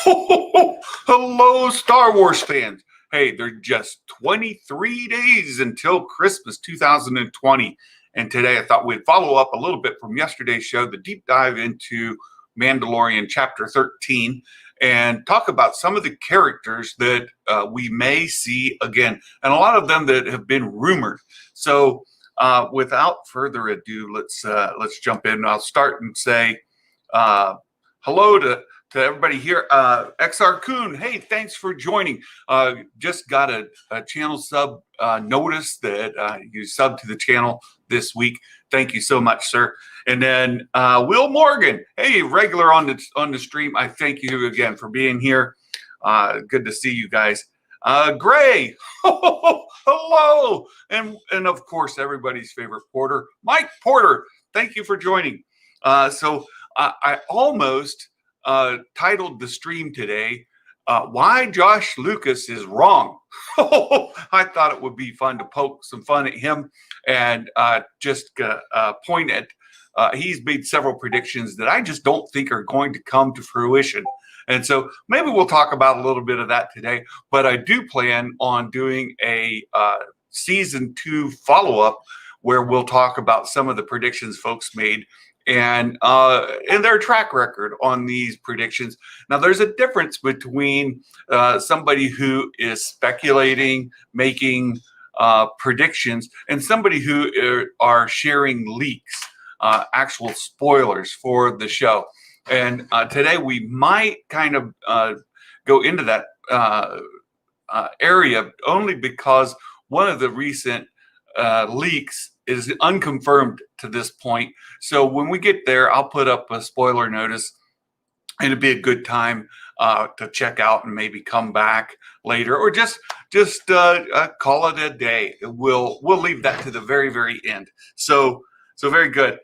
Hello, Star Wars fans. Hey, they're just 23 days until Christmas 2020. And today I thought we'd follow up a little bit from yesterday's show, the deep dive into Mandalorian Chapter 13, and talk about some of the characters that we may see again, and a lot of them that have been rumored. So without further ado, let's jump in. I'll start and say hello to everybody here. XR Coon, hey, thanks for joining. Just got a channel sub notice that you subbed to the channel this week. Thank you so much, sir. And then Will Morgan, hey, regular on the stream. I thank you again for being here. Good to see you guys. Gray, hello, and of course everybody's favorite Porter, Mike Porter. Thank you for joining. So I almost titled the stream today, Why Josh Lucas is Wrong. I thought it would be fun to poke some fun at him and just point at, he's made several predictions that I just don't think are going to come to fruition. And so maybe we'll talk about a little bit of that today, but I do plan on doing a season 2 follow-up where we'll talk about some of the predictions folks made and their track record on these predictions. Now, there's a difference between somebody who is speculating, making predictions, and somebody who are sharing leaks, actual spoilers for the show. And today we might kind of go into that area only because one of the recent leaks is unconfirmed to this point. So when we get there, I'll put up a spoiler notice, and it'd be a good time to check out and maybe come back later, or just call it a day. We'll leave that to the very, very end. So very good.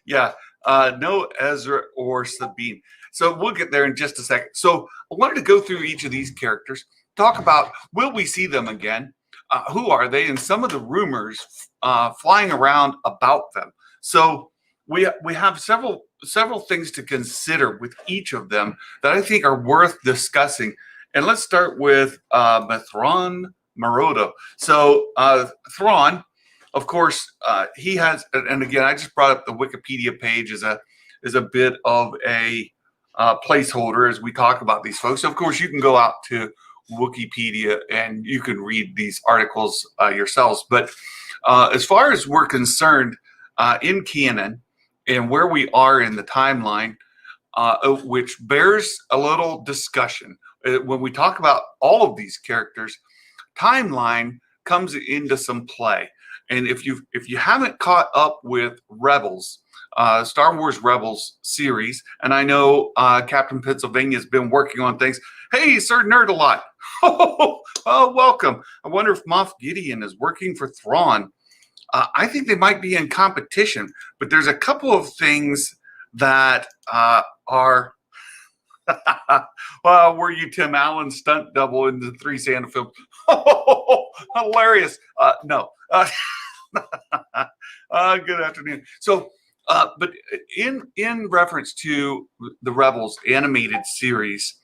Yeah. No Ezra or Sabine. So we'll get there in just a second. So I wanted to go through each of these characters, talk about, will we see them again? Who are they? And some of the rumors flying around about them. So we have several things to consider with each of them that I think are worth discussing. And let's start with Thrawn Maroto. So Thrawn, of course, he has, and again, I just brought up the Wikipedia page as a bit of a placeholder as we talk about these folks. So of course, you can go out to Wikipedia and you can read these articles yourselves. But as far as we're concerned, in canon and where we are in the timeline, which bears a little discussion, when we talk about all of these characters, timeline comes into some play. And if you haven't caught up with Rebels, Star Wars Rebels series, and I know Captain Pennsylvania has been working on things. Hey, Sir Nerd-a-Lot. Oh, welcome. I wonder if Moff Gideon is working for Thrawn. I think they might be in competition, but there's a couple of things that are. Well, were you Tim Allen stunt double in the 3 Santa films? Oh, hilarious. No. Good afternoon. So, but in reference to the Rebels animated series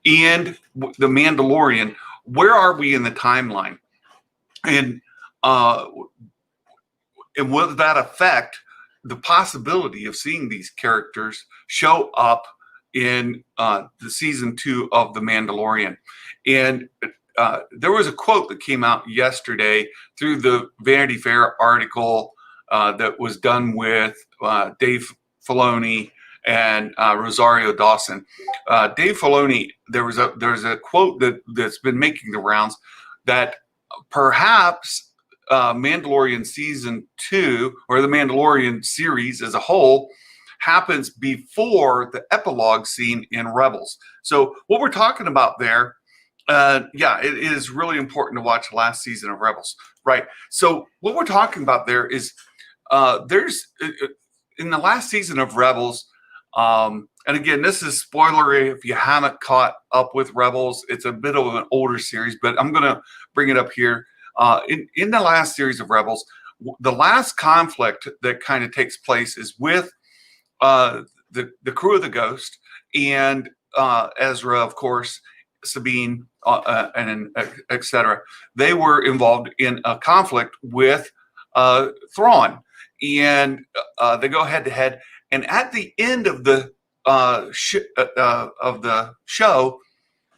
and the Mandalorian, where are we in the timeline? And will that affect the possibility of seeing these characters show up in the season 2 of The Mandalorian? And there was a quote that came out yesterday through the Vanity Fair article that was done with Dave Filoni and Rosario Dawson. Dave Filoni, there's a quote that's been making the rounds that perhaps Mandalorian season 2 or the Mandalorian series as a whole happens before the epilogue scene in Rebels. So what we're talking about there, yeah, it is really important to watch the last season of Rebels, right? So what we're talking about there is there's in the last season of Rebels, and again, this is spoilery if you haven't caught up with Rebels. It's a bit of an older series, but I'm going to bring it up here. In the last series of Rebels, the last conflict that kind of takes place is with the crew of the Ghost and Ezra, of course, Sabine, and etc. They were involved in a conflict with Thrawn, and they go head to head. And at the end of the show,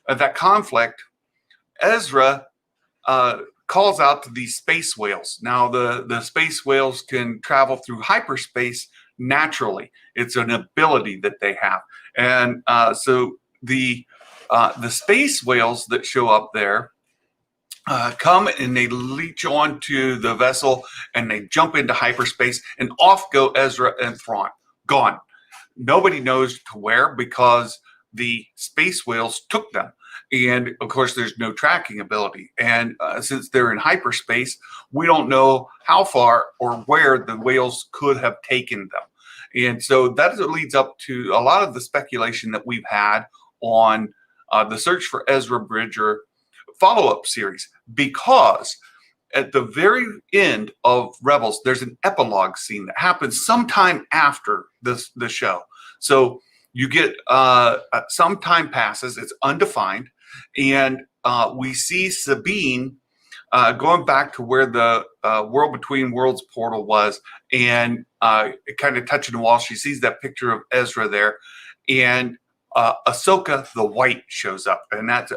that conflict, Ezra calls out to these space whales. Now, the space whales can travel through hyperspace naturally. It's an ability that they have, and so the space whales that show up there come and they leech onto the vessel and they jump into hyperspace, and off go Ezra and Thrawn. Gone. Nobody knows to where because the space whales took them. And of course, there's no tracking ability. And since they're in hyperspace, we don't know how far or where the whales could have taken them. And so that leads up to a lot of the speculation that we've had on the Search for Ezra Bridger follow-up series, because at the very end of Rebels, there's an epilogue scene that happens sometime after the show. So you get some time passes, it's undefined, and we see Sabine going back to where the World Between Worlds portal was, and kind of touching the wall. She sees that picture of Ezra there, and Ahsoka the White shows up, and that's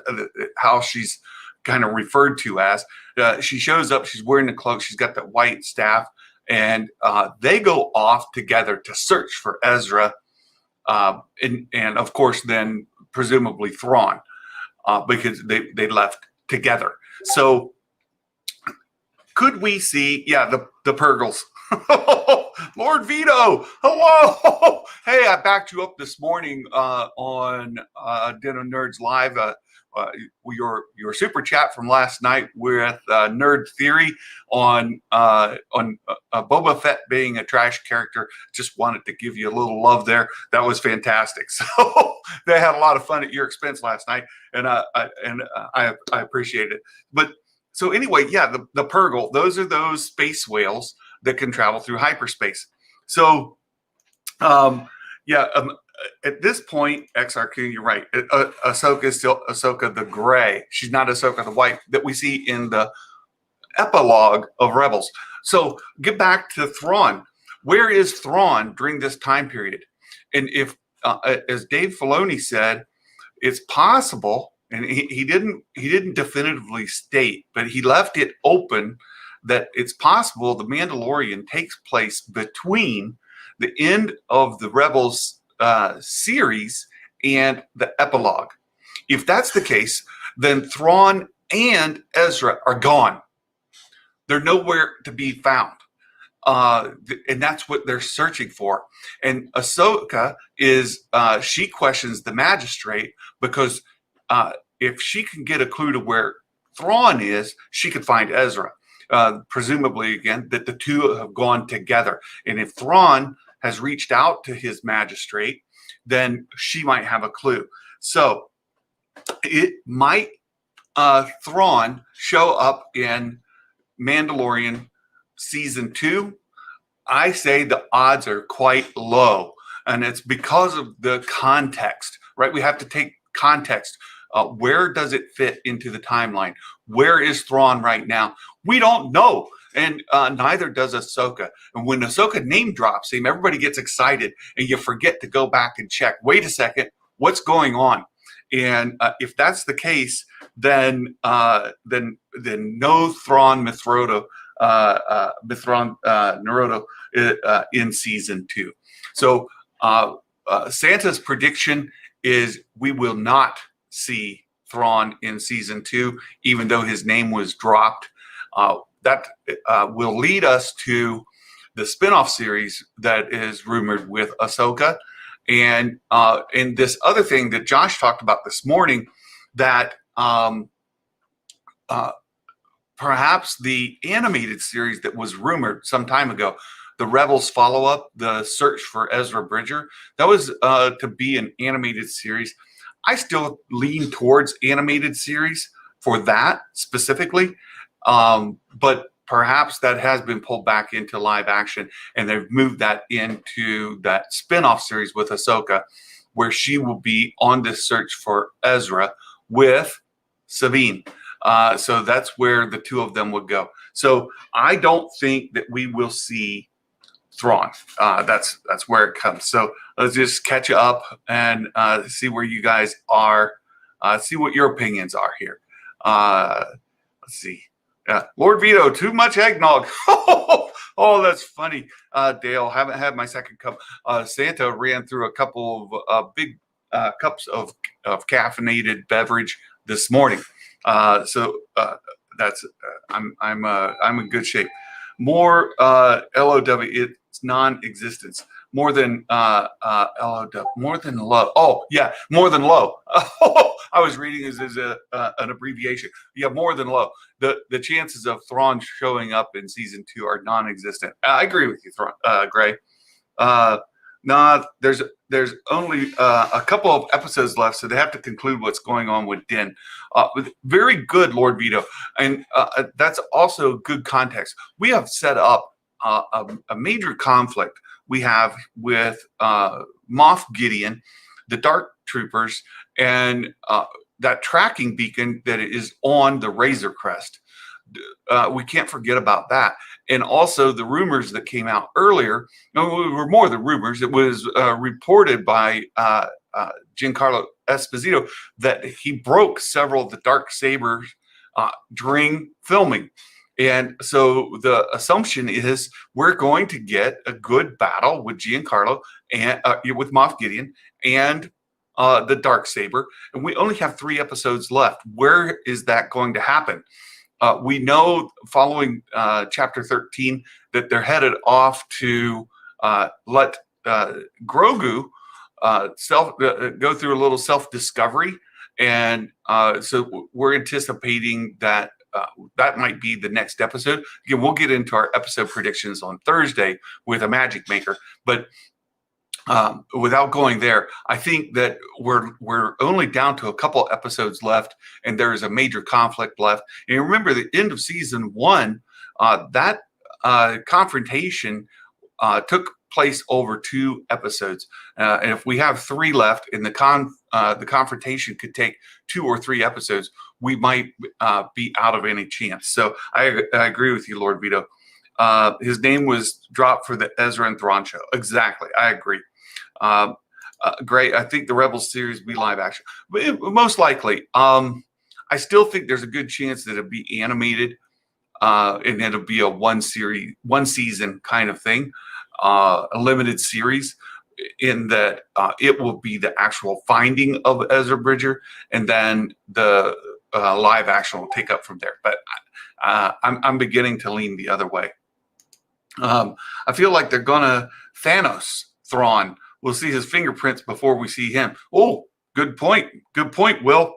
how she's kind of referred to as. She shows up, she's wearing the cloak, she's got that white staff, and they go off together to search for Ezra, and of course then presumably Thrawn, because they left together. So could we see, the Purgles. Lord Vito, hello. Hey, I backed you up this morning on Dinner Nerds Live. Your super chat from last night with Nerd Theory on Boba Fett being a trash character. Just wanted to give you a little love there. That was fantastic. So they had a lot of fun at your expense last night, and I appreciate it. But so anyway, the Purgle. Those are those space whales that can travel through hyperspace. So, at this point, XRQ, you're right. Ahsoka is still Ahsoka the Gray. She's not Ahsoka the White that we see in the epilogue of Rebels. So get back to Thrawn. Where is Thrawn during this time period? And if, as Dave Filoni said, it's possible, and he didn't definitively state, but he left it open that it's possible the Mandalorian takes place between the end of the Rebels series and the epilogue. If that's the case, then Thrawn and Ezra are gone. They're nowhere to be found. And that's what they're searching for. And Ahsoka she questions the Magistrate because if she can get a clue to where Thrawn is, she could find Ezra. Presumably, again, that the two have gone together. And if Thrawn has reached out to his Magistrate, then she might have a clue. So it might Thrawn show up in Mandalorian season 2. I say the odds are quite low, and it's because of the context, right? We have to take context. Where does it fit into the timeline? Where is Thrawn right now? We don't know. And neither does Ahsoka. And when Ahsoka name drops him, everybody gets excited, and you forget to go back and check. Wait a second, what's going on? And if that's the case, then no Thrawn Naruto in season 2. So Santa's prediction is we will not see Thrawn in season 2, even though his name was dropped. That will lead us to the spinoff series that is rumored with Ahsoka, and this other thing that Josh talked about this morning, that perhaps the animated series that was rumored some time ago, the Rebels follow-up, the Search for Ezra Bridger, that was to be an animated series. I still lean towards animated series for that specifically. But perhaps that has been pulled back into live action, and they've moved that into that spin-off series with Ahsoka. where she will be on this search for Ezra with Sabine. So that's where the two of them would go. So I don't think that we will see Thrawn. That's where it comes. So let's just catch up and see where you guys are. See what your opinions are here. Let's see. Lord Vito, too much eggnog. Oh, that's funny. Dale, haven't had my second cup. Santa ran through a couple of big cups of caffeinated beverage this morning. So that's I'm in good shape. More LOW. It's non-existence. More than LOW. More than low. Oh yeah, more than low. I was reading as an abbreviation. Yeah, more than low. The chances of Thrawn showing up in season 2 are non-existent. I agree with you, Gray. Nah, there's only a couple of episodes left, so they have to conclude what's going on with Din. Very good, Lord Vito, and that's also good context. We have set up a major conflict we have with Moff Gideon, the Dark Troopers, and that tracking beacon that is on the Razor Crest. We can't forget about that. And also the rumors that came out earlier, no, it were more than rumors. It was reported by Giancarlo Esposito that he broke several of the dark sabers during filming. And so the assumption is we're going to get a good battle with Giancarlo and with Moff Gideon and the Darksaber. And we only have 3 episodes left. Where is that going to happen? We know following chapter 13 that they're headed off to let Grogu go through a little self-discovery. And so we're anticipating that that might be the next episode. Again, we'll get into our episode predictions on Thursday with a Magic Maker. But without going there, I think that we're only down to a couple episodes left, and there is a major conflict left. And remember, the end of season 1, that confrontation took place over 2 episodes. And if we have 3 left, and the confrontation could take 2 or 3 episodes, we might be out of any chance. So I agree with you, Lord Vito. His name was dropped for the Ezra and Thrawn show. Exactly. I agree. Great. I think the Rebels series will be live action, but most likely. I still think there's a good chance that it'll be animated, and it'll be a one season kind of thing, a limited series, in that it will be the actual finding of Ezra Bridger, and then the live action will take up from there. But I'm beginning to lean the other way. I feel like they're gonna Thanos Thrawn. We'll see his fingerprints before we see him. Oh, good point. Good point, Will.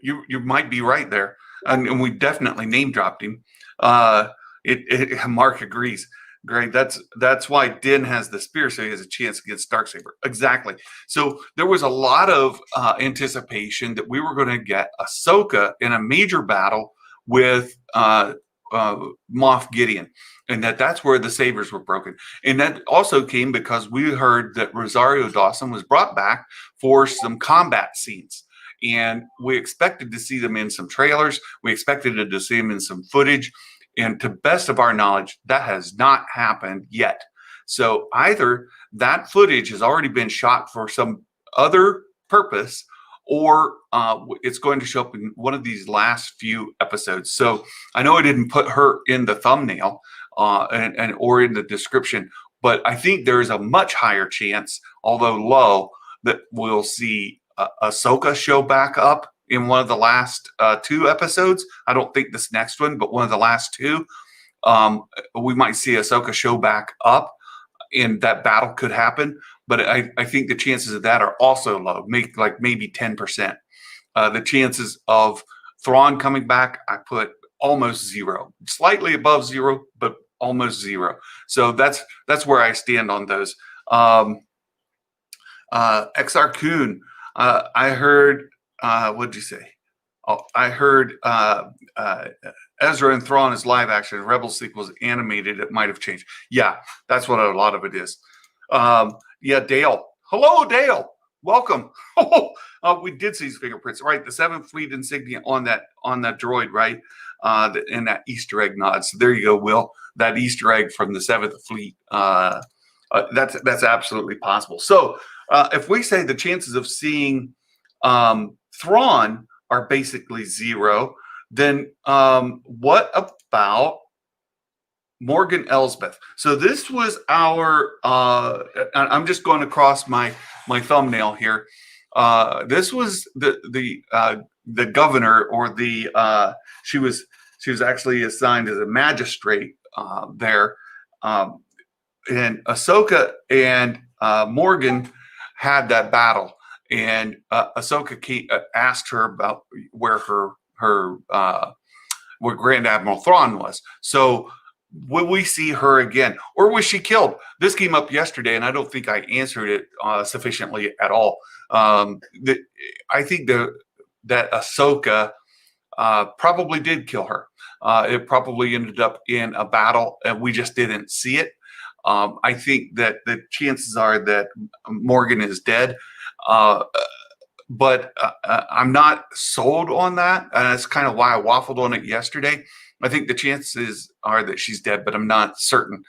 You might be right there, and we definitely name dropped him. Mark agrees. Great. That's why Din has the spear, so he has a chance against Darksaber. Exactly. So there was a lot of anticipation that we were going to get Ahsoka in a major battle with Moff Gideon, and that's where the sabers were broken. And that also came because we heard that Rosario Dawson was brought back for some combat scenes. And we expected to see them in some trailers. We expected to see them in some footage. And to best of our knowledge, that has not happened yet. So either that footage has already been shot for some other purpose, or it's going to show up in one of these last few episodes. So I know I didn't put her in the thumbnail and or in the description, but I think there is a much higher chance, although low, that we'll see Ahsoka show back up in one of the last 2 episodes. I don't think this next one, but one of the last 2. We might see Ahsoka show back up, and that battle could happen. But I think the chances of that are also low, maybe 10%. The chances of Thrawn coming back, I put almost 0, slightly above 0, but almost 0. So that's where I stand on those. XR Kuhn, I heard. What'd you say? Oh, I heard Ezra and Thrawn is live action. Rebel sequels animated. It might have changed. Yeah, that's what a lot of it is. Yeah, Dale. Hello, Dale. Welcome. We did see his fingerprints, right? The 7th Fleet insignia on that droid, right? And that Easter egg nod. So there you go, Will. That Easter egg from the 7th Fleet. That's absolutely possible. So if we say the chances of seeing Thrawn are basically 0, then what about Morgan Elsbeth? So this was our. I'm just going across my thumbnail here. This was the governor, or the she was actually assigned as a magistrate there, and Ahsoka and Morgan had that battle, and Ahsoka asked her about where where Grand Admiral Thrawn was. So will we see her again, or was she killed? This came up yesterday, and I don't think I answered it sufficiently at all. I think that Ahsoka probably did kill her. It probably ended up in a battle, and we just didn't see it. I think that the chances are that Morgan is dead, but I'm not sold on that. And that's kind of why I waffled on it yesterday. I think the chances are that she's dead, but I'm not certain.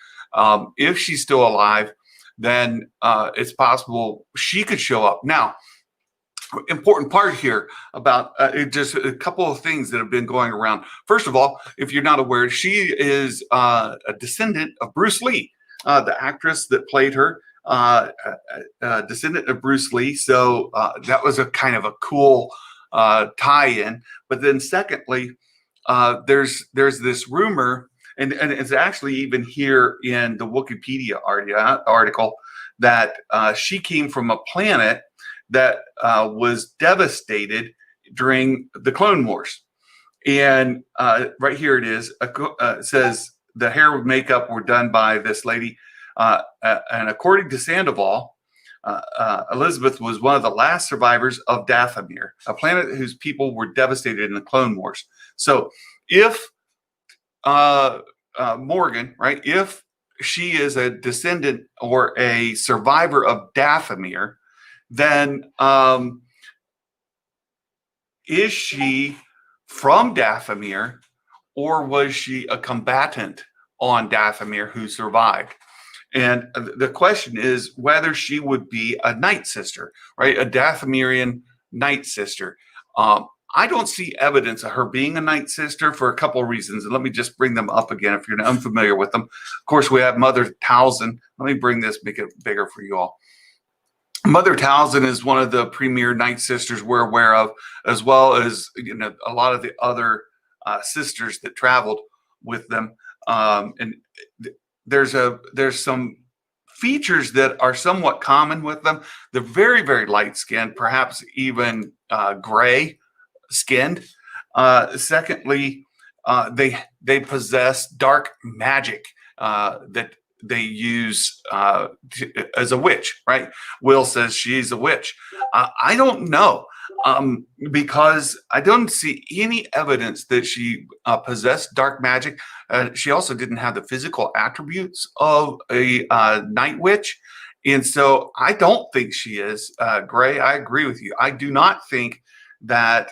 If she's still alive, then it's possible she could show up. Now, important part here about just a couple of things that have been going around. First of all, if you're not aware, she is a descendant of Bruce Lee, the actress that played her, descendant of Bruce Lee. So that was a kind of a cool tie-in. But then secondly, there's this rumor, and it's actually even here in the Wikipedia article, that she came from a planet that was devastated during the Clone Wars. And right here it is. It says the hair and makeup were done by this lady. And according to Sandoval, Elizabeth was one of the last survivors of Dathomir, a planet whose people were devastated in the Clone Wars. So if Morgan, right, if she is a descendant or a survivor of Dathomir, then is she from Dathomir, or was she a combatant on Dathomir who survived? And the question is whether she would be a Night Sister, right? A Dathomirian Night Sister. I don't see evidence of her being a Night Sister for a couple of reasons. And let me just bring them up again if you're unfamiliar with them. Of course, we have Mother Talzin. Let me bring this, make it bigger for you all. Mother Talzin is one of the premier Night Sisters we're aware of, as well as a lot of the other sisters that traveled with them. And there's some features that are somewhat common with them. They're very, very light skinned, perhaps even gray skinned. Secondly, they possess dark magic that they use as a witch, right? Will says she's a witch. I don't know, because I don't see any evidence that she possessed dark magic. She also didn't have the physical attributes of a night witch. And so I don't think she is. Gray, I agree with you. I do not think that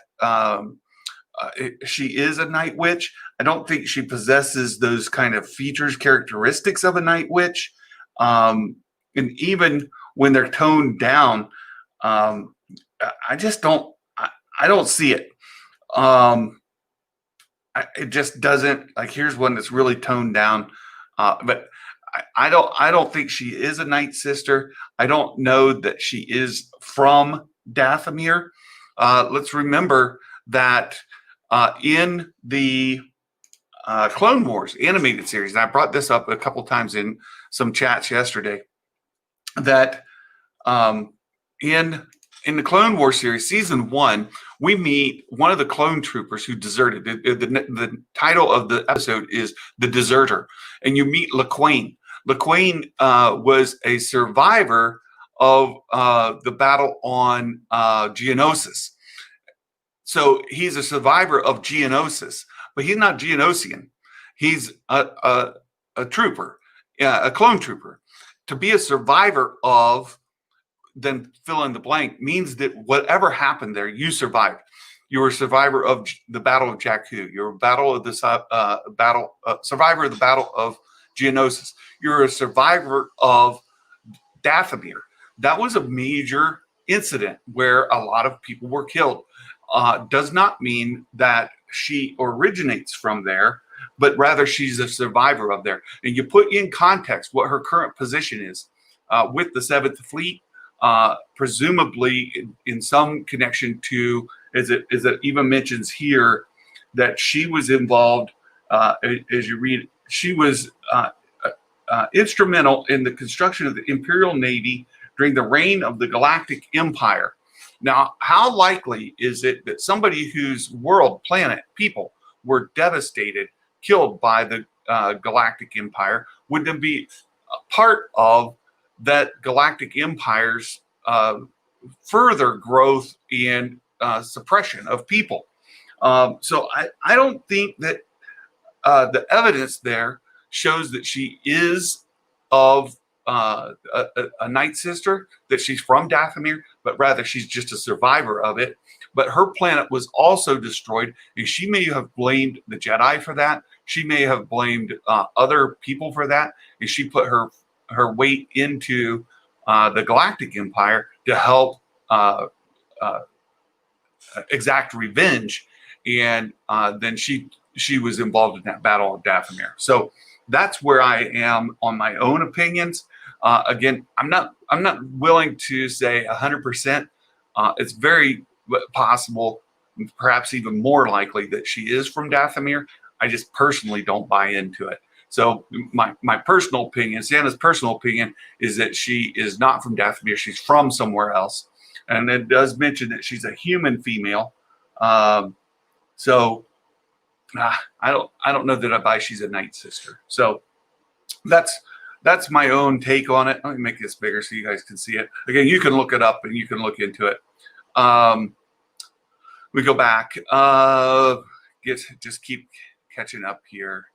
she is a night witch. I don't think she possesses those kind of features, characteristics of a night witch. And even when they're toned down, I just don't. I don't see it. It just doesn't. Like, here's one that's really toned down, but I don't think she is a Night Sister. I don't know that she is from Dathomir. Let's remember that in the Clone Wars animated series, and I brought this up a couple times in some chats yesterday, that in the Clone Wars series, season 1, we meet one of the clone troopers who deserted. The title of the episode is The Deserter, and you meet LaQuain. LaQuain was a survivor of the battle on Geonosis. So he's a survivor of Geonosis, but he's not Geonosian. He's a trooper, a clone trooper. To be a survivor of then fill in the blank means that whatever happened there, you survived. You were a survivor of the Battle of Jakku. You're a survivor of the Battle of Geonosis. You're a survivor of Dathomir. That was a major incident where a lot of people were killed. Does not mean that she originates from there, but rather she's a survivor of there. And you put in context what her current position is with the 7th Fleet, presumably in some connection to, as it even mentions here, that she was involved, as you read, she was instrumental in the construction of the Imperial Navy during the reign of the Galactic Empire. Now, how likely is it that somebody whose world, planet, people were devastated, killed by the Galactic Empire, would then be a part of that Galactic Empire's further growth and suppression of people? So I don't think that the evidence there shows that she is of a Night Sister, that she's from Dathomir, but rather she's just a survivor of it. But her planet was also destroyed, and she may have blamed the Jedi for that. She may have blamed other people for that, and she put her weight into the Galactic Empire to help exact revenge, and then she was involved in that Battle of Dathomir. So that's where I am on my own opinions. Again, I'm not willing to say 100%. It's very possible, perhaps even more likely, that she is from Dathomir. I just personally don't buy into it. So my personal opinion, Santa's personal opinion, is that she is not from Dathomir. She's from somewhere else, and it does mention that she's a human female. So I don't know that I buy she's a Night Sister. So that's my own take on it. Let me make this bigger so you guys can see it. Again, you can look it up and you can look into it. We go back. Just keep catching up here.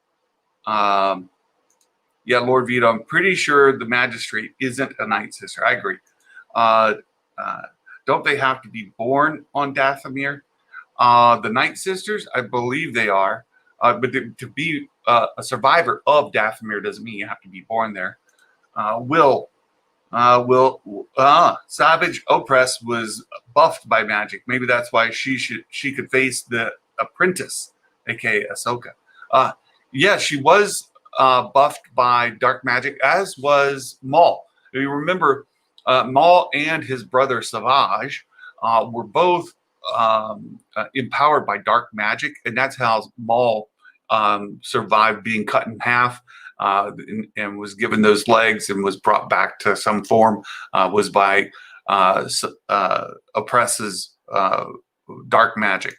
Yeah, Lord Vito, I'm pretty sure the Magistrate isn't a Night Sister. I agree. Don't they have to be born on Dathomir? The Night Sisters, I believe they are. But to be a survivor of Dathomir doesn't mean you have to be born there. Savage Opress was buffed by magic. Maybe that's why she could face the apprentice, aka Ahsoka. Yeah, she was buffed by dark magic, as was Maul. You remember, Maul and his brother Savage were both empowered by dark magic, and that's how Maul survived being cut in half and was given those legs and was brought back to some form, was by Oppress's dark magic.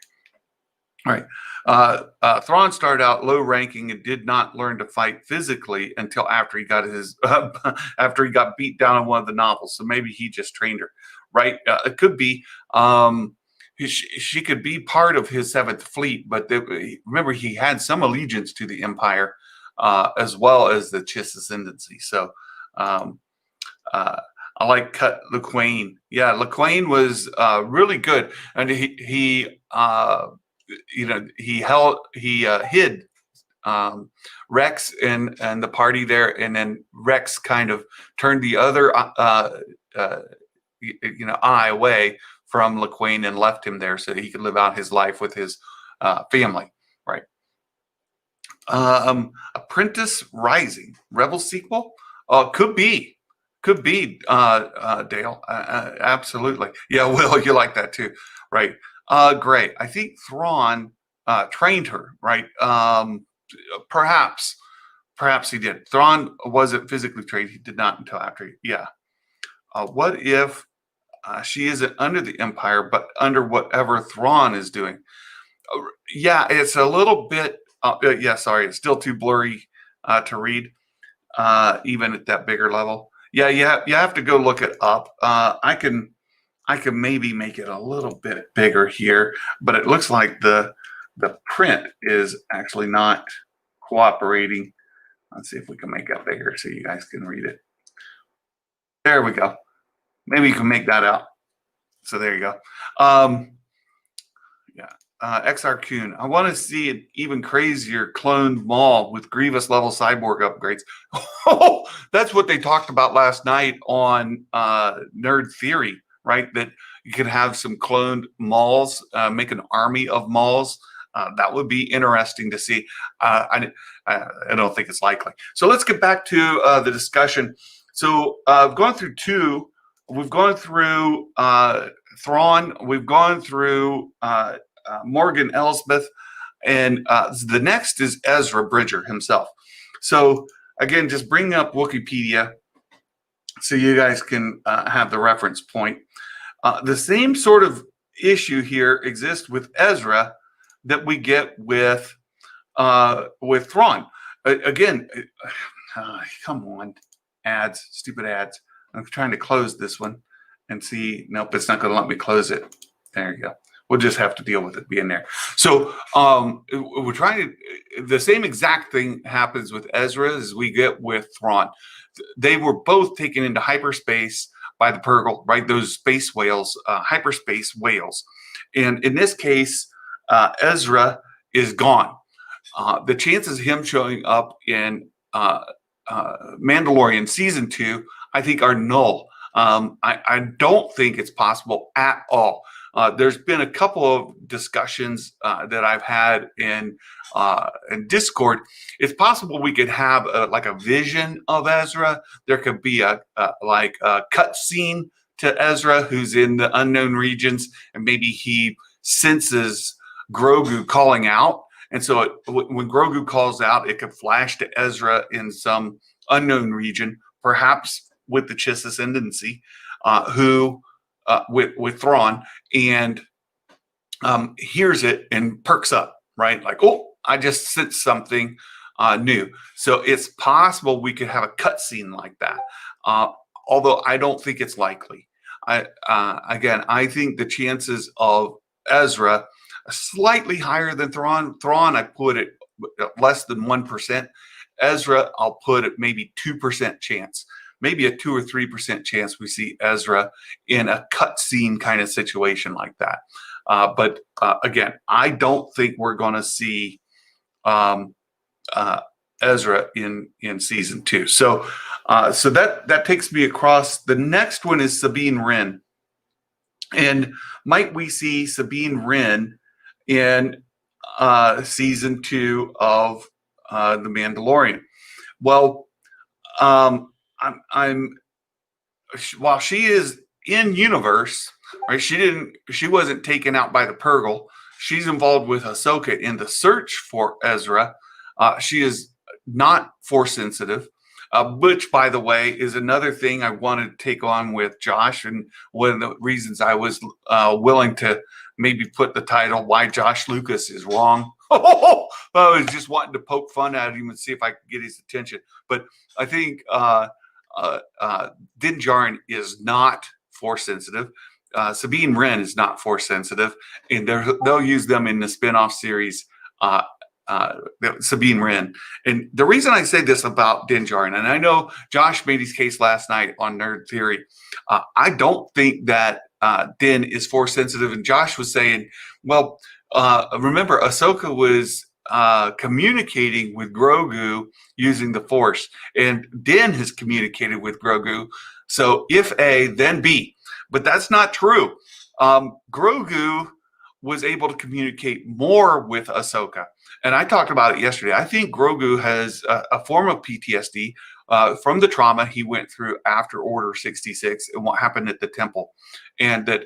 All right. Thrawn started out low ranking and did not learn to fight physically until after he got after he got beat down in one of the novels. So maybe he just trained her, right? It could be. She could be part of his 7th Fleet, but remember, he had some allegiance to the Empire as well as the Chiss ascendancy. So I like LeQuain. Yeah, LeQuain was really good, and he hid Rex and the party there, and then Rex kind of turned the other eye away from LeQuain and left him there so that he could live out his life with his family, right? Apprentice Rising Rebel sequel could be Dale, absolutely. Yeah, Will, you like that too, right? Great. I think Thrawn trained her, right? Perhaps he did. Thrawn wasn't physically trained. He did not until after. Yeah. What if she isn't under the Empire, but under whatever Thrawn is doing? Yeah, it's a little bit. Sorry, it's still too blurry to read, even at that bigger level. Yeah, you have to go look it up. I can maybe make it a little bit bigger here, but it looks like the print is actually not cooperating. Let's see if we can make it bigger so you guys can read it. There we go. Maybe you can make that out. So there you go. Yeah. XR Coon. I want to see an even crazier cloned Maul with Grievous level cyborg upgrades. Oh, that's what they talked about last night on Nerd Theory, right? That you could have some cloned Mauls, make an army of Mauls. That would be interesting to see. I don't think it's likely. So let's get back to the discussion. So I've gone through two. We've gone through Thrawn. We've gone through Morgan Elsbeth. And the next is Ezra Bridger himself. So again, just bring up Wikipedia so you guys can have the reference point. The same sort of issue here exists with Ezra that we get with Thrawn. Again, come on, ads, stupid ads. I'm trying to close this one and see. Nope, it's not going to let me close it. There you go. We'll just have to deal with it being there. So we're trying to. The same exact thing happens with Ezra as we get with Thrawn. They were both taken into hyperspace by the Purgle, right? Those space whales, hyperspace whales. And in this case, Ezra is gone. The chances of him showing up in Mandalorian season 2, I think, are null. I don't think it's possible at all. There's been a couple of discussions that I've had in Discord. It's possible we could have like a vision of Ezra. There could be a cut scene to Ezra who's in the unknown regions, and maybe he senses Grogu calling out. And so when Grogu calls out, it could flash to Ezra in some unknown region, perhaps with the Chiss Ascendancy, who with Thrawn, and hears it and perks up, right? Like, oh, I just sensed something new. So it's possible we could have a cutscene like that, although I don't think it's likely. Again, I think the chances of Ezra are slightly higher than Thrawn. Thrawn, I put it less than 1%. Ezra, I'll put it maybe 2% chance. Maybe a 2 or 3% chance we see Ezra in a cutscene kind of situation like that. But again, I don't think we're going to see Ezra in season 2. So that takes me across. The next one is Sabine Wren. And might we see Sabine Wren in season 2 of The Mandalorian? Well, while she is in universe, right? She wasn't taken out by the Purgle. She's involved with Ahsoka in the search for Ezra. She is not Force sensitive, which, by the way, is another thing I wanted to take on with Josh, and one of the reasons I was willing to maybe put the title "Why Josh Lucas is Wrong." I was just wanting to poke fun at him and see if I could get his attention. But I think Din Djarin is not Force sensitive. Sabine Wren is not Force sensitive, and they'll use them in the spinoff series. Sabine Wren. And the reason I say this about Din Djarin, and I know Josh made his case last night on Nerd Theory, I don't think that Din is Force sensitive. And Josh was saying, well, remember, Ahsoka was communicating with Grogu using the Force, and Din has communicated with Grogu. So if A, then B. But that's not true. Grogu was able to communicate more with Ahsoka. And I talked about it yesterday. I think Grogu has a form of PTSD from the trauma he went through after Order 66 and what happened at the temple. And that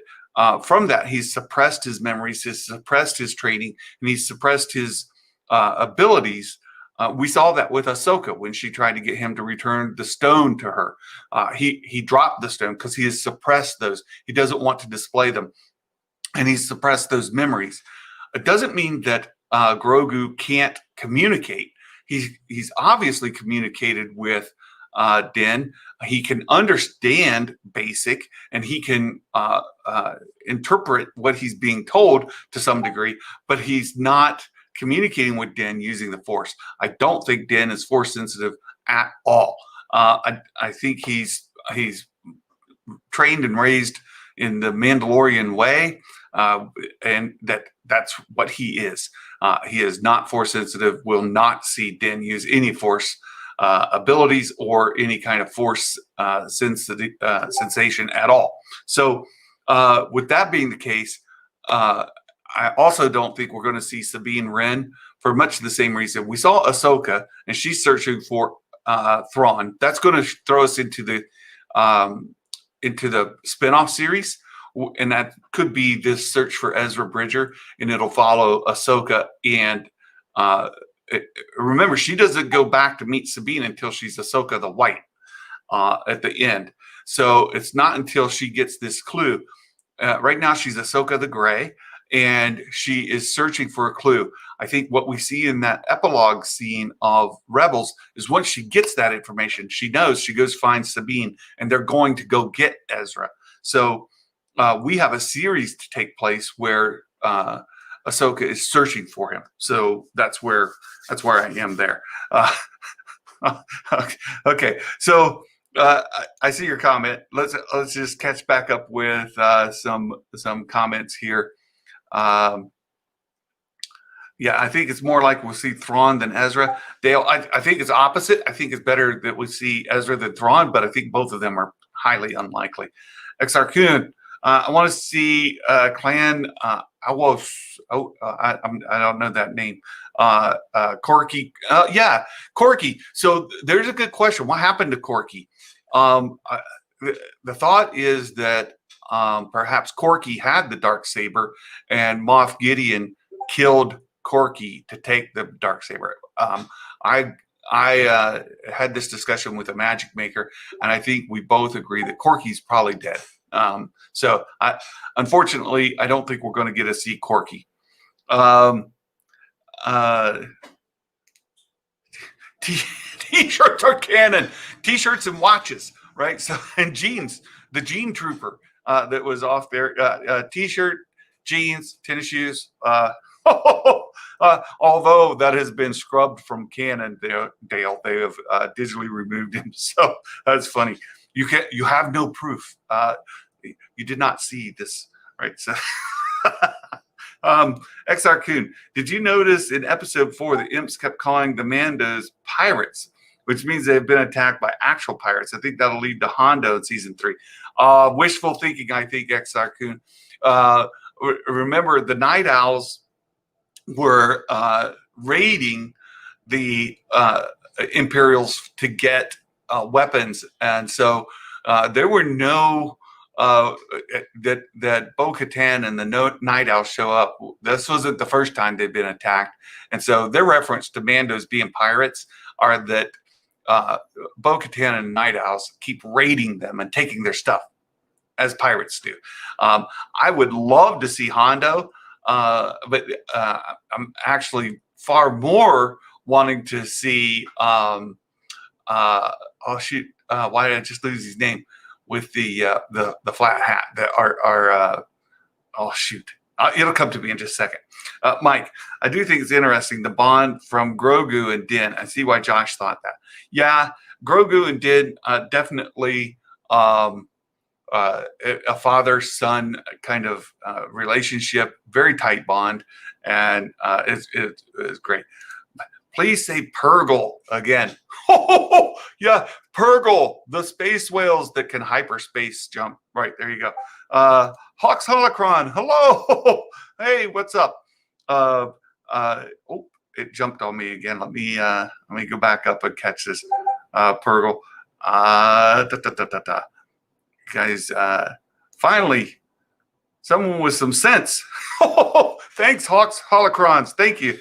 from that, he's suppressed his memories, he's suppressed his training, and he's suppressed his abilities. We saw that with Ahsoka when she tried to get him to return the stone to her. He dropped the stone because he has suppressed those. He doesn't want to display them. And he's suppressed those memories. It doesn't mean that Grogu can't communicate. He's obviously communicated with Din. He can understand basic, and he can interpret what he's being told to some degree, but he's not communicating with Din using the Force. I don't think Din is Force sensitive at all. I think he's trained and raised in the Mandalorian way, and that's what he is. He is not force sensitive, will not see Din use any force abilities or any kind of force sensation at all. So with that being the case, I also don't think we're going to see Sabine Wren for much the same reason. We saw Ahsoka, and she's searching for Thrawn. That's going to throw us into the spinoff series, and that could be this search for Ezra Bridger, and it'll follow Ahsoka. And remember, she doesn't go back to meet Sabine until she's Ahsoka the White at the end. So it's not until she gets this clue. Right now, she's Ahsoka the Gray, and she is searching for a clue. I think what we see in that epilogue scene of Rebels is once she gets that information, she knows, she goes find Sabine, and they're going to go get Ezra. So we have a series to take place where Ahsoka is searching for him. So that's where I am there. Okay, so I see your comment. Let's just catch back up with some comments here. Yeah, I think it's more like we'll see Thrawn than Ezra. Dale, I think it's opposite. I think it's better that we see Ezra than Thrawn, but I think both of them are highly unlikely. XR Kuhn, I want to see Clan. I don't know that name. Corky. Yeah, Corky. So there's a good question. What happened to Corky? The thought is that perhaps Corky had the Darksaber, and Moff Gideon killed Corky to take the Darksaber. I had this discussion with a magic maker, and I think we both agree that Corky's probably dead. So unfortunately, I don't think we're going to get to see Corky. T-shirts are canon. T-shirts and watches, right? So, and jeans. The Jean Trooper that was off there. T-shirt, jeans, tennis shoes. Although that has been scrubbed from canon, Dale, they have digitally removed him. So that's funny. You have no proof. You did not see this, right? So, XR Kuhn, did you notice in episode 4 the imps kept calling the Mandos pirates, which means they've been attacked by actual pirates? I think that'll lead to Hondo in season 3. Wishful thinking, I think, XR Kuhn. Remember, the Night Owls were raiding the Imperials to get weapons, and so there were no that Bo-Katan and the Night Owls show up. This wasn't the first time they've been attacked, and so their reference to Mandos being pirates are that Bo-Katan and Night Owls keep raiding them and taking their stuff as pirates do. I would love to see Hondo, but I'm actually far more wanting to see. Oh shoot! Why did I just lose his name? With the flat hat that are oh shoot! It'll come to me in just a second. Mike, I do think it's interesting the bond from Grogu and Din. I see why Josh thought that. Yeah, Grogu and Din definitely a father-son kind of relationship, very tight bond, and it's great. Please say Purgle again. Yeah, Purgle, the space whales that can hyperspace jump. Right, there you go. Hawks Holocron, hello. Hey, what's up? Oh, it jumped on me again. Let me go back up and catch this. Purgle. Guys, finally, someone with some sense. Thanks, Hawks Holocrons. Thank you.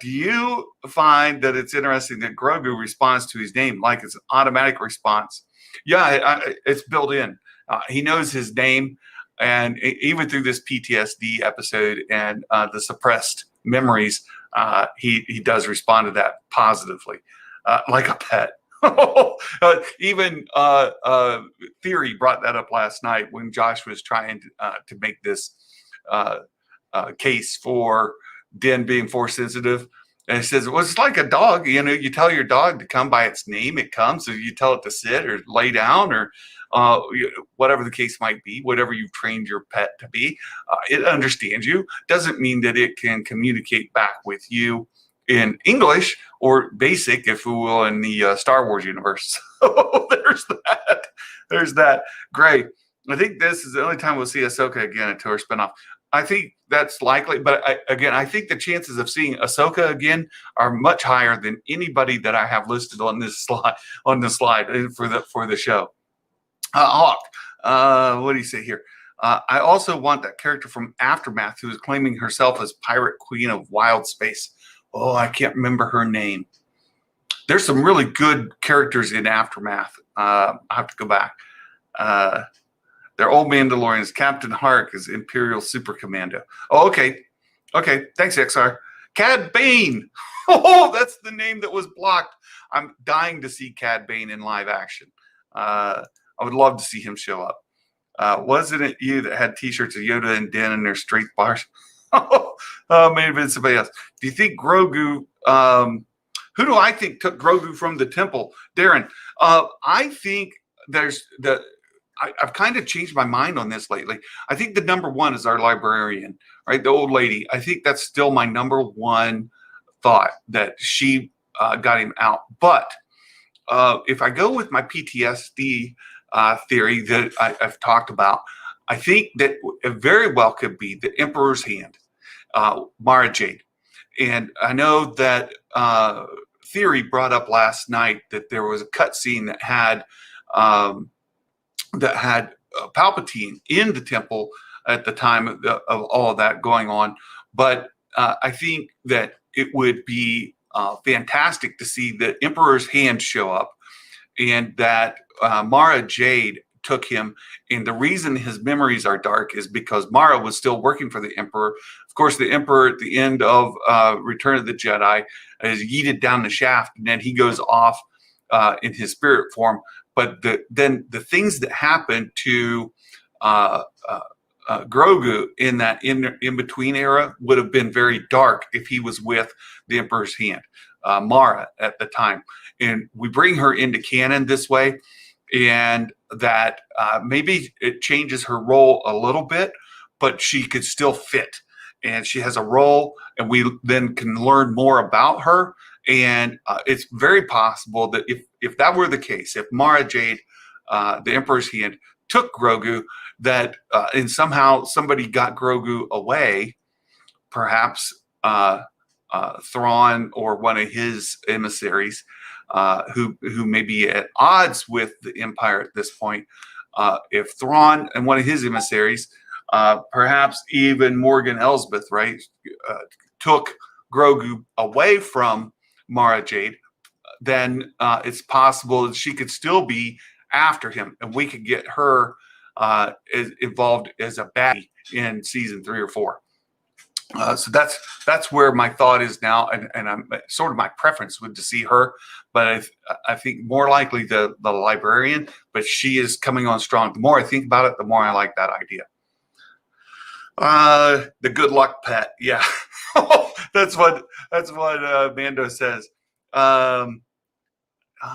Do you find that it's interesting that Grogu responds to his name like it's an automatic response? Yeah, it's built in. He knows his name, and even through this PTSD episode and the suppressed memories, he does respond to that positively, like a pet. Even Theory brought that up last night when Josh was trying to make this case for Din being force sensitive, And it says, well, it's like a dog. You tell your dog to come by its name, it comes. So you tell it to sit or lay down or whatever the case might be, whatever you've trained your pet to be. It understands you. Doesn't mean that it can communicate back with you in English or basic, if we will, in the Star Wars universe. So there's that. Great. I think this is the only time we'll see Ahsoka again until her spinoff. I think that's likely, but I think the chances of seeing Ahsoka again are much higher than anybody that I have listed on this slide for the show. Hawk, what do you say here? I also want that character from Aftermath who is claiming herself as Pirate Queen of Wild Space. Oh, I can't remember her name. There's some really good characters in Aftermath. I have to go back. They're old Mandalorians. Captain Hark is Imperial Super Commando. Oh, okay. Okay. Thanks, XR. Cad Bane. Oh, that's the name that was blocked. I'm dying to see Cad Bane in live action. I would love to see him show up. Wasn't it you that had T-shirts of Yoda and Din in their straight bars? May have been somebody else. Do you think Grogu? Who do I think took Grogu from the temple? Darren. I think I've kind of changed my mind on this lately. I think the number one is our librarian, right? The old lady. I think that's still my number one thought, that she got him out. But if I go with my PTSD theory that I've talked about, I think that it very well could be the Emperor's Hand, Mara Jade. And I know that Theory brought up last night that there was a cutscene that had Palpatine in the temple at the time of all of that going on. But I think that it would be fantastic to see the Emperor's Hand show up, and that Mara Jade took him. And the reason his memories are dark is because Mara was still working for the Emperor. Of course, the Emperor at the end of Return of the Jedi is yeeted down the shaft, and then he goes off in his spirit form. But then the things that happened to Grogu in that in-between era would have been very dark if he was with the Emperor's Hand, Mara at the time. And we bring her into canon this way, and that maybe it changes her role a little bit, but she could still fit. And she has a role, and we then can learn more about her. And it's very possible that if that were the case, if Mara Jade, the Emperor's Hand, took Grogu, that and somehow somebody got Grogu away, perhaps Thrawn or one of his emissaries, who may be at odds with the Empire at this point. If Thrawn and one of his emissaries, perhaps even Morgan Elsbeth, right, took Grogu away from Mara Jade, then it's possible that she could still be after him, and we could get her involved as a baddie in season 3 or 4. So that's where my thought is now, and I'm sort of my preference would to see her, but I think more likely the librarian. But she is coming on strong. The more I think about it, the more I like that idea. The good luck pet, yeah. that's what Mando says.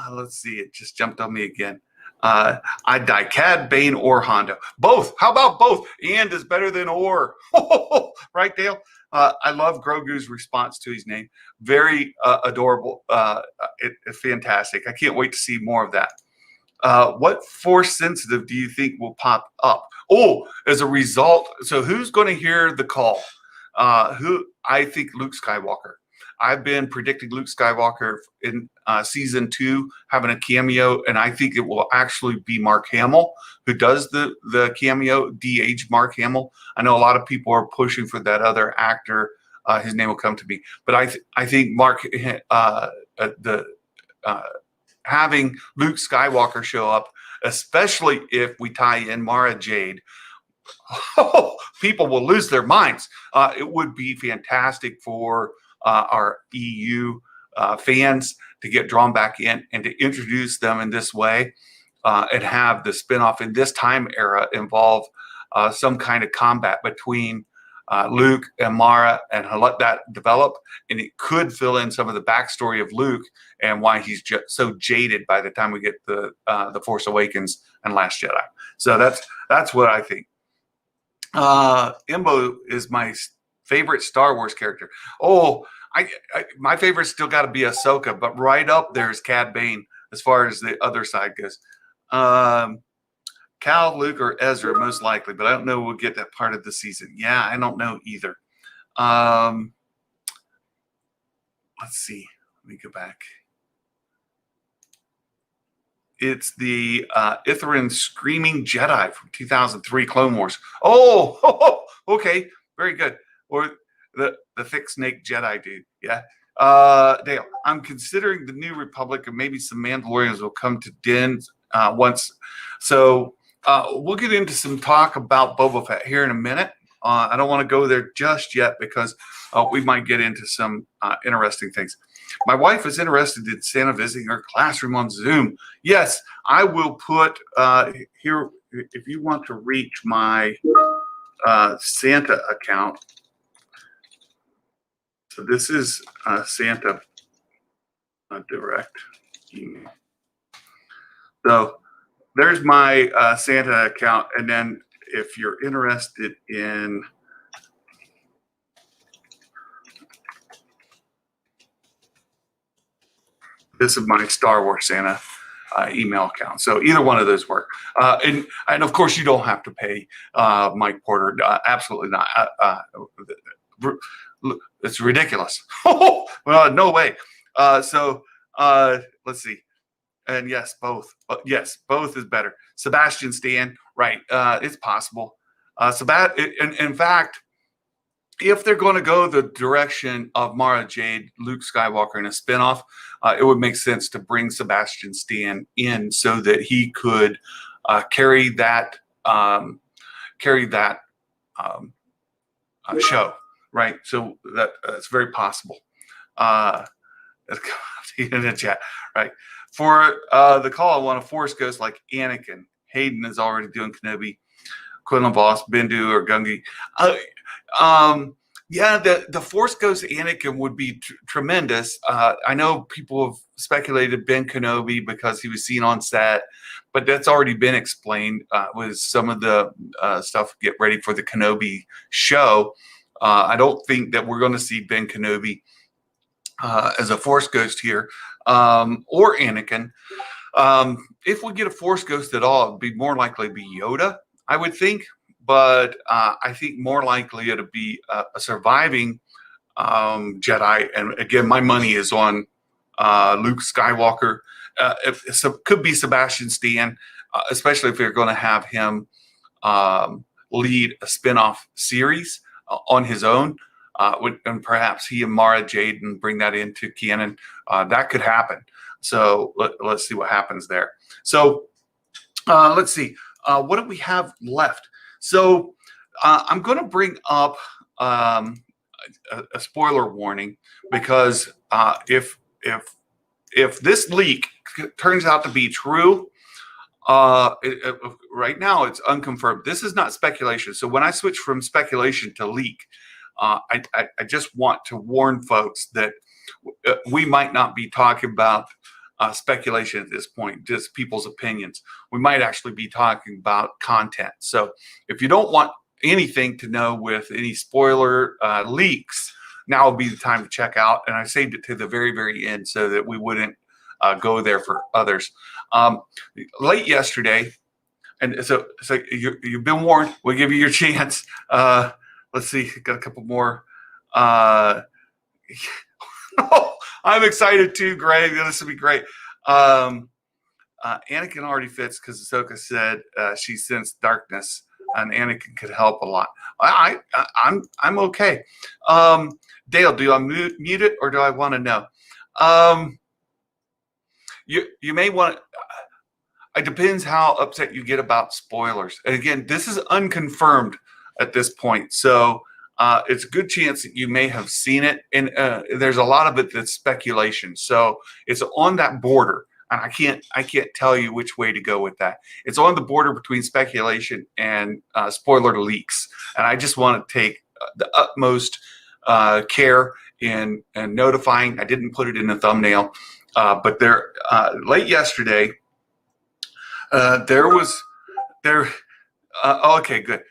Let's see, it just jumped on me again. I'd die Cad, Bane, or Hondo. Both. How about both? And is better than or. Right, Dale? I love Grogu's response to his name. Very adorable. It's fantastic. I can't wait to see more of that. What Force sensitive do you think will pop up? Oh, as a result, so who's going to hear the call? I think Luke Skywalker. I've been predicting Luke Skywalker in season 2 having a cameo, and I think it will actually be Mark Hamill who does the cameo, de-age Mark Hamill. I know a lot of people are pushing for that other actor. His name will come to me, but I think Mark having Luke Skywalker show up, especially if we tie in Mara Jade, people will lose their minds. It would be fantastic for our EU fans to get drawn back in and to introduce them in this way, and have the spinoff in this time era involve some kind of combat between Luke and Mara and let that develop, and it could fill in some of the backstory of Luke and why he's so jaded by the time we get the Force Awakens and Last Jedi. So that's what I think. Imbo is my favorite Star Wars character. Oh, my favorite still got to be Ahsoka, but right up there is Cad Bane as far as the other side goes. Cal, Luke, or Ezra, most likely, but I don't know we'll get that part of the season. Yeah, I don't know either. Let's see. Let me go back. It's the Ithran Screaming Jedi from 2003 Clone Wars. Oh, okay. Very good. Or the thick snake Jedi dude. Yeah. Dale, I'm considering the New Republic and maybe some Mandalorians will come to Din once. So we'll get into some talk about Boba Fett here in a minute. I don't want to go there just yet because we might get into some interesting things. My wife is interested in Santa visiting her classroom on Zoom. Yes, I will put here, if you want to reach my Santa account. So this is Santa direct email. So there's my Santa account. And then if you're interested in this is my Star Wars Santa email account. So either one of those work. And of course, you don't have to pay Mike Porter. Absolutely not. It's ridiculous. Well, no way. So let's see. And yes, both. Yes, both is better. Sebastian Stan, right. It's possible. In fact, if they're going to go the direction of Mara Jade, Luke Skywalker in a spinoff, it would make sense to bring Sebastian Stan in so that he could carry that show, right? So that's very possible. In the chat, right? For the call, I want a Force Ghost like Anakin. Hayden is already doing Kenobi, Quinlan Voss, Bendu, or Gungi. Yeah, the Force Ghost Anakin would be tremendous. I know people have speculated Ben Kenobi because he was seen on set, but that's already been explained with some of the stuff. Get ready for the Kenobi show. I don't think that we're going to see Ben Kenobi as a Force Ghost here or Anakin. If we get a Force Ghost at all, it'd be more likely to be Yoda, I would think. But I think more likely it'll be a surviving Jedi. And again, my money is on Luke Skywalker. Could be Sebastian Stan, especially if you're going to have him lead a spin-off series on his own. And perhaps he and Mara Jade and bring that into canon. That could happen. So let's see what happens there. So let's see. What do we have left? So I'm going to bring up a spoiler warning because if this leak turns out to be true, right now it's unconfirmed. This is not speculation. So when I switch from speculation to leak, I just want to warn folks that we might not be talking about speculation at this point, just people's opinions. We might actually be talking about content. So if you don't want anything to know with any spoiler leaks, now would be the time to check out. And I saved it to the very, very end so that we wouldn't go there for others. Late yesterday, and so you've been warned. We'll give you your chance. Let's see, got a couple more. I'm excited too, Greg. This will be great. Anakin already fits because Ahsoka said she sensed darkness, and Anakin could help a lot. I'm okay. Dale, do I mute it or do I want to know? You may want. It depends how upset you get about spoilers. And again, this is unconfirmed at this point, so. It's a good chance that you may have seen it, and there's a lot of it that's speculation. So it's on that border, and I can't tell you which way to go with that. It's on the border between speculation and spoiler leaks, and I just want to take the utmost care in notifying. I didn't put it in the thumbnail, but there late yesterday there was there. Okay, good.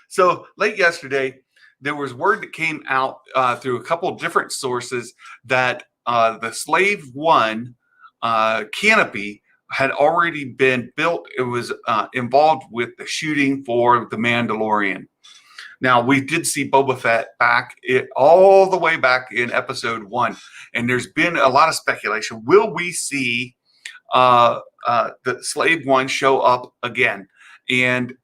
So late yesterday, there was word that came out through a couple of different sources that the Slave One canopy had already been built. It was involved with the shooting for the Mandalorian. Now, we did see Boba Fett all the way back in episode 1, and there's been a lot of speculation. Will we see the Slave One show up again? And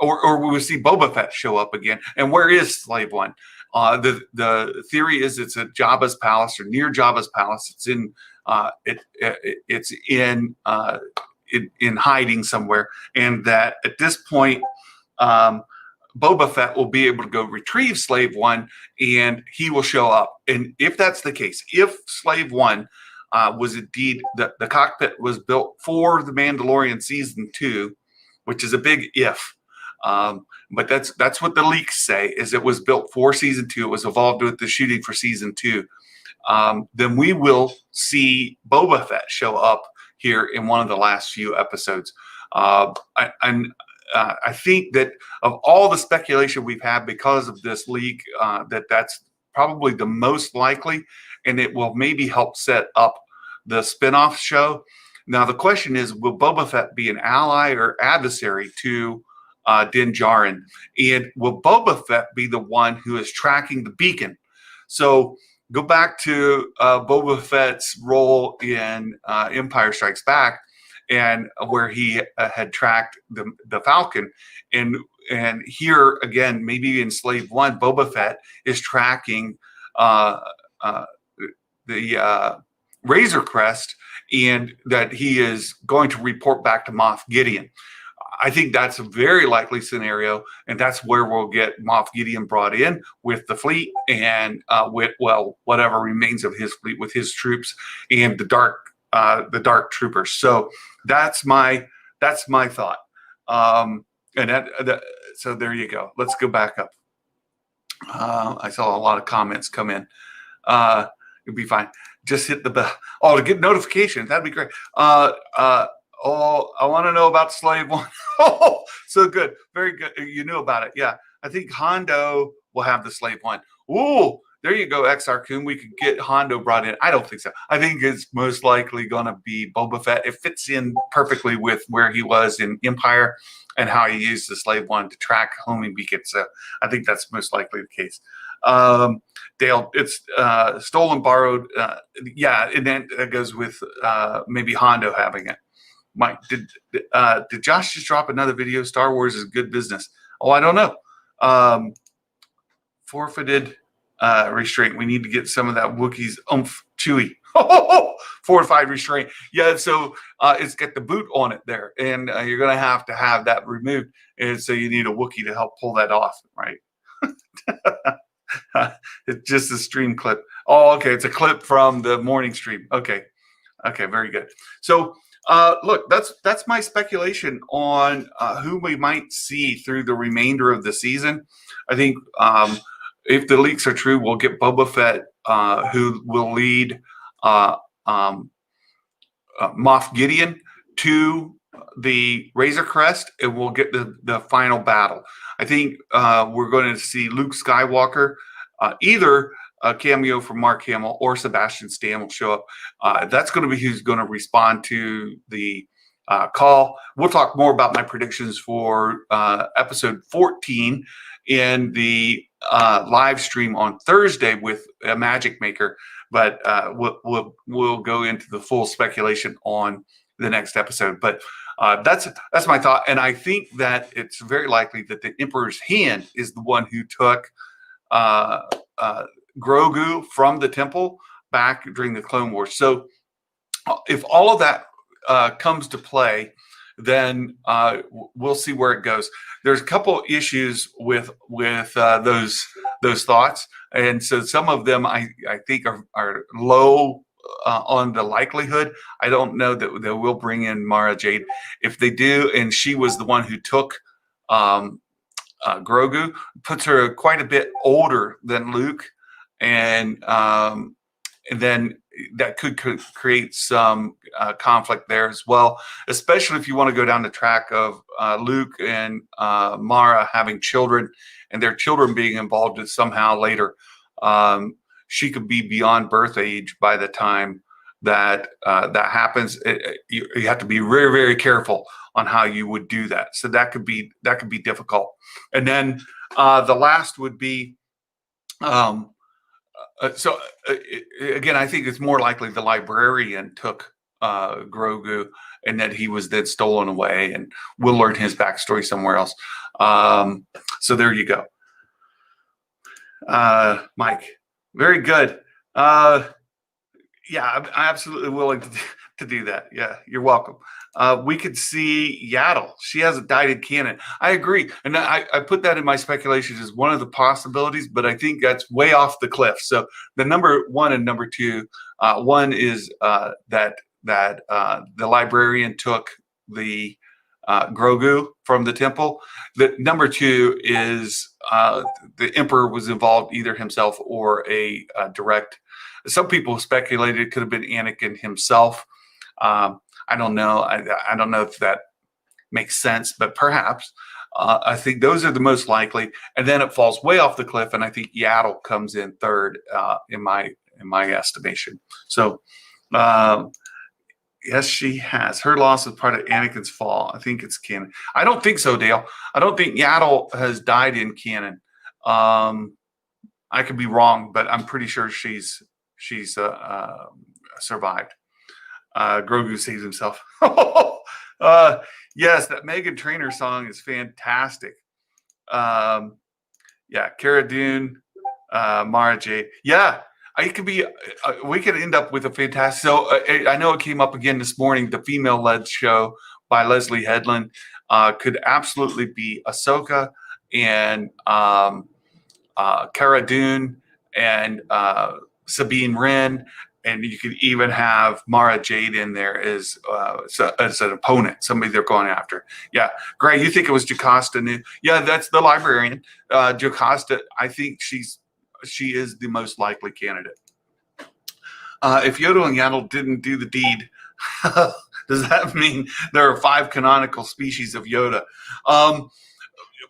or will we see Boba Fett show up again? And where is Slave One? The theory is it's at Jabba's palace or near Jabba's palace. It's in it's in hiding somewhere, and that at this point, Boba Fett will be able to go retrieve Slave One, and he will show up. And if that's the case, if Slave One was indeed the cockpit was built for the Mandalorian season 2, which is a big if. But that's what the leaks say, is it was built for season 2. It was involved with the shooting for season 2. Then we will see Boba Fett show up here in one of the last few episodes. I think that of all the speculation we've had because of this leak, that's probably the most likely, and it will maybe help set up the spinoff show. Now, the question is, will Boba Fett be an ally or adversary to Din Djarin? And will Boba Fett be the one who is tracking the beacon? So go back to Boba Fett's role in Empire Strikes Back, and where he had tracked the Falcon. And here again, maybe in Slave One, Boba Fett is tracking the Razor Crest, and that he is going to report back to Moff Gideon. I think that's a very likely scenario, and that's where we'll get Moff Gideon brought in with the fleet and with whatever remains of his fleet with his troops and the dark troopers. So that's my thought. So there you go. Let's go back up. I saw a lot of comments come in. It'll be fine. Just hit the bell. Oh, to get notifications. That'd be great. Oh, I want to know about Slave One. Oh, so good. Very good. You knew about it. Yeah. I think Hondo will have the Slave One. Ooh, there you go, XR Coon. We could get Hondo brought in. I don't think so. I think it's most likely going to be Boba Fett. It fits in perfectly with where he was in Empire and how he used the Slave One to track homing beacon. So I think that's most likely the case. Dale, it's stolen, borrowed. Yeah, and then that goes with maybe Hondo having it. Mike, did Josh just drop another video? Star Wars is good business. Oh, I don't know. Forfeited restraint. We need to get some of that Wookiee's oomph chewy. Fortified restraint. Yeah, so it's got the boot on it there, and you're going to have that removed. And so you need a Wookiee to help pull that off, right? It's just a stream clip. Oh, okay. It's a clip from the morning stream. Okay, very good. So look, that's my speculation on who we might see through the remainder of the season. I think if the leaks are true, we'll get Boba Fett, who will lead Moff Gideon to the Razor Crest, and we'll get the final battle. I think we're going to see Luke Skywalker, either a cameo from Mark Hamill or Sebastian Stan will show up. That's going to be who's going to respond to the call. We'll talk more about my predictions for episode 14 in the live stream on Thursday with a Magic Maker, but we'll go into the full speculation on the next episode. But that's my thought, and I think that it's very likely that the Emperor's Hand is the one who took Grogu from the temple back during the Clone Wars. So if all of that comes to play, then we'll see where it goes. There's a couple issues with those thoughts, and so some of them I think are low on the likelihood. I don't know that they will bring in Mara Jade. If they do, and she was the one who took Grogu, puts her quite a bit older than Luke, and then that could create some conflict there as well, especially if you want to go down the track of Luke and Mara having children and their children being involved somehow later. She could be beyond birth age by the time that that happens. You have to be very, very careful on how you would do that. So that could be difficult. And then the last would be, again, I think it's more likely the librarian took Grogu and that he was then stolen away, and we'll learn his backstory somewhere else. So there you go. Mike, very good. Yeah, I'm absolutely willing to do that. Yeah, you're welcome. We could see Yaddle. She hasn't died in canon. I agree. And I put that in my speculations as one of the possibilities, but I think that's way off the cliff. So the number one and number two, one is that the librarian took the Grogu from the temple. The number two is the Emperor was involved, either himself or a direct. Some people speculated it could have been Anakin himself. I don't know. I don't know if that makes sense, but perhaps. I think those are the most likely, and then it falls way off the cliff, and I think Yaddle comes in third in my estimation. So, yes, she has. Her loss is part of Anakin's fall. I think it's canon. I don't think so, Dale. I don't think Yaddle has died in canon. I could be wrong, but I'm pretty sure she's survived. Grogu saves himself. Yes, that Meghan Trainor song is fantastic. Yeah, Cara Dune, Mara Jade. Yeah, it could be. We could end up with a fantastic. So I know it came up again this morning. The female-led show by Leslie Headland could absolutely be Ahsoka and Cara Dune and Sabine Wren. And you could even have Mara Jade in there as an opponent, somebody they're going after. Yeah, Greg, you think it was Jocasta? Yeah, that's the librarian. Jocasta, I think she is the most likely candidate. If Yoda and Yaddle didn't do the deed, does that mean there are 5 canonical species of Yoda?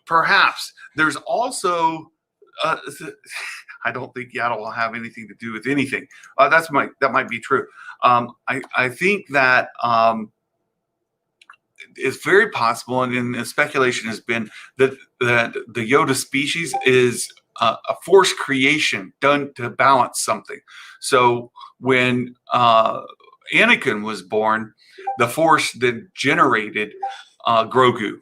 Perhaps. There's also. I don't think Yaddle will have anything to do with anything. That might be true. I think that it's very possible, and the speculation has been that the Yoda species is a force creation done to balance something. So when Anakin was born, the force then generated Grogu,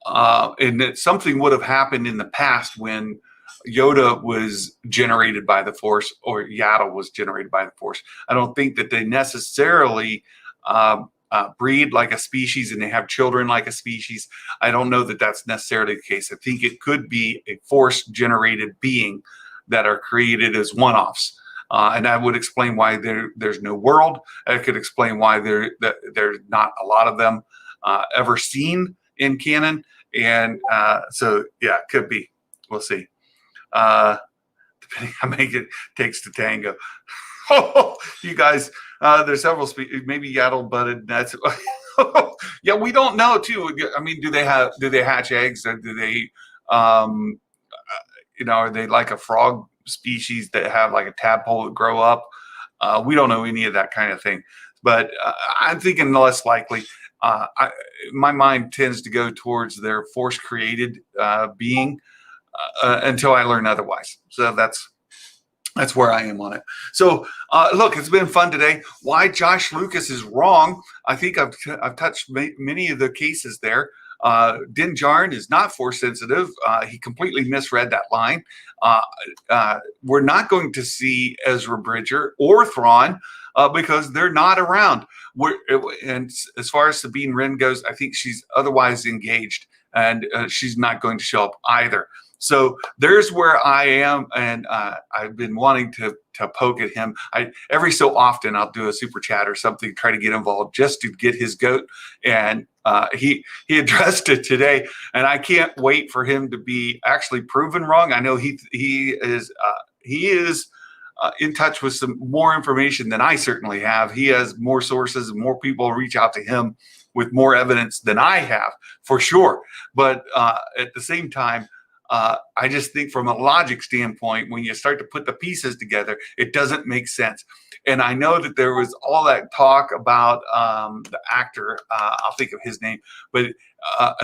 and that something would have happened in the past when Yoda was generated by the Force or Yaddle was generated by the Force. I don't think that they necessarily breed like a species and they have children like a species. I don't know that that's necessarily the case. I think it could be a Force-generated being that are created as one-offs. And that would explain why there's no world. It could explain why there's not a lot of them ever seen in canon. And so, yeah, it could be. We'll see. Depending how many it takes to tango. You guys, there's several species. Maybe Yaddle butted. That's yeah. We don't know too. I mean, do they hatch eggs, or do they, are they like a frog species that have like a tadpole that grow up? We don't know any of that kind of thing. But I'm thinking less likely. My mind tends to go towards their force created being. Until I learn otherwise. So that's where I am on it. So look, it's been fun today. Why Josh Lucas is wrong. I think I've touched many of the cases there. Din Djarin is not force sensitive. He completely misread that line. We're not going to see Ezra Bridger or Thrawn because they're not around. And as far as Sabine Wren goes, I think she's otherwise engaged, and she's not going to show up either. So there's where I am, and I've been wanting to poke at him. Every so often I'll do a super chat or something, try to get involved just to get his goat. And he addressed it today, and I can't wait for him to be actually proven wrong. I know he is in touch with some more information than I certainly have. He has more sources and more people reach out to him with more evidence than I have, for sure. But at the same time, I just think from a logic standpoint, when you start to put the pieces together, it doesn't make sense. And I know that there was all that talk about the actor, I'll think of his name, but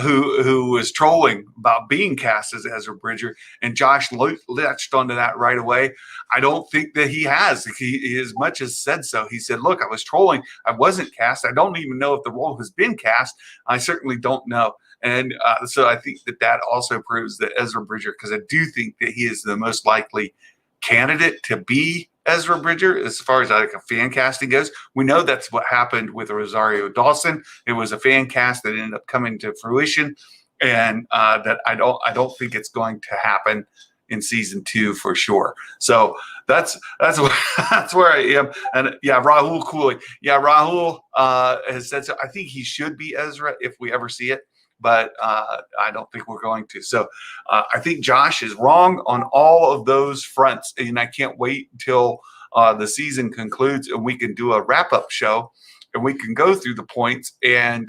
who was trolling about being cast as Ezra Bridger, and Josh latched onto that right away. I don't think that he has. He as much as said so. He said, look, I was trolling. I wasn't cast. I don't even know if the role has been cast. I certainly don't know. And so I think that also proves that Ezra Bridger, because I do think that he is the most likely candidate to be Ezra Bridger as far as like a fan casting goes. We know that's what happened with Rosario Dawson. It was a fan cast that ended up coming to fruition, and that I don't think it's going to happen in season 2 for sure. So that's where I am. And yeah, Rahul Cooley. Yeah, Rahul has said so. I think he should be Ezra if we ever see it, but I don't think we're going to. So I think Josh is wrong on all of those fronts, and I can't wait until the season concludes and we can do a wrap-up show and we can go through the points. And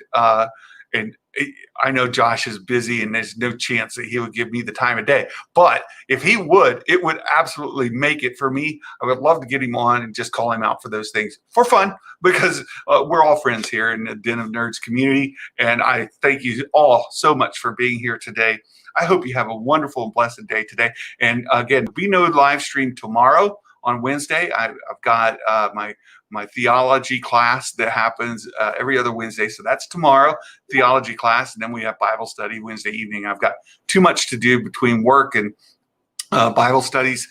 I know Josh is busy and there's no chance that he would give me the time of day. But if he would, it would absolutely make it for me. I would love to get him on and just call him out for those things for fun, because we're all friends here in the Den of Nerds community. And I thank you all so much for being here today. I hope you have a wonderful and blessed day today. And again, be no live stream tomorrow on Wednesday. I've got my theology class that happens every other Wednesday. So that's tomorrow, theology class. And then we have Bible study Wednesday evening. I've got too much to do between work and Bible studies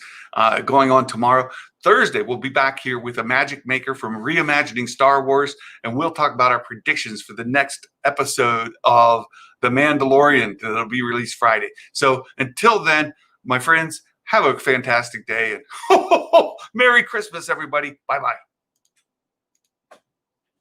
going on tomorrow. Thursday, we'll be back here with a magic maker from Reimagining Star Wars, and we'll talk about our predictions for the next episode of The Mandalorian that'll be released Friday. So until then, my friends, have a fantastic day, and Merry Christmas, everybody. Bye-bye.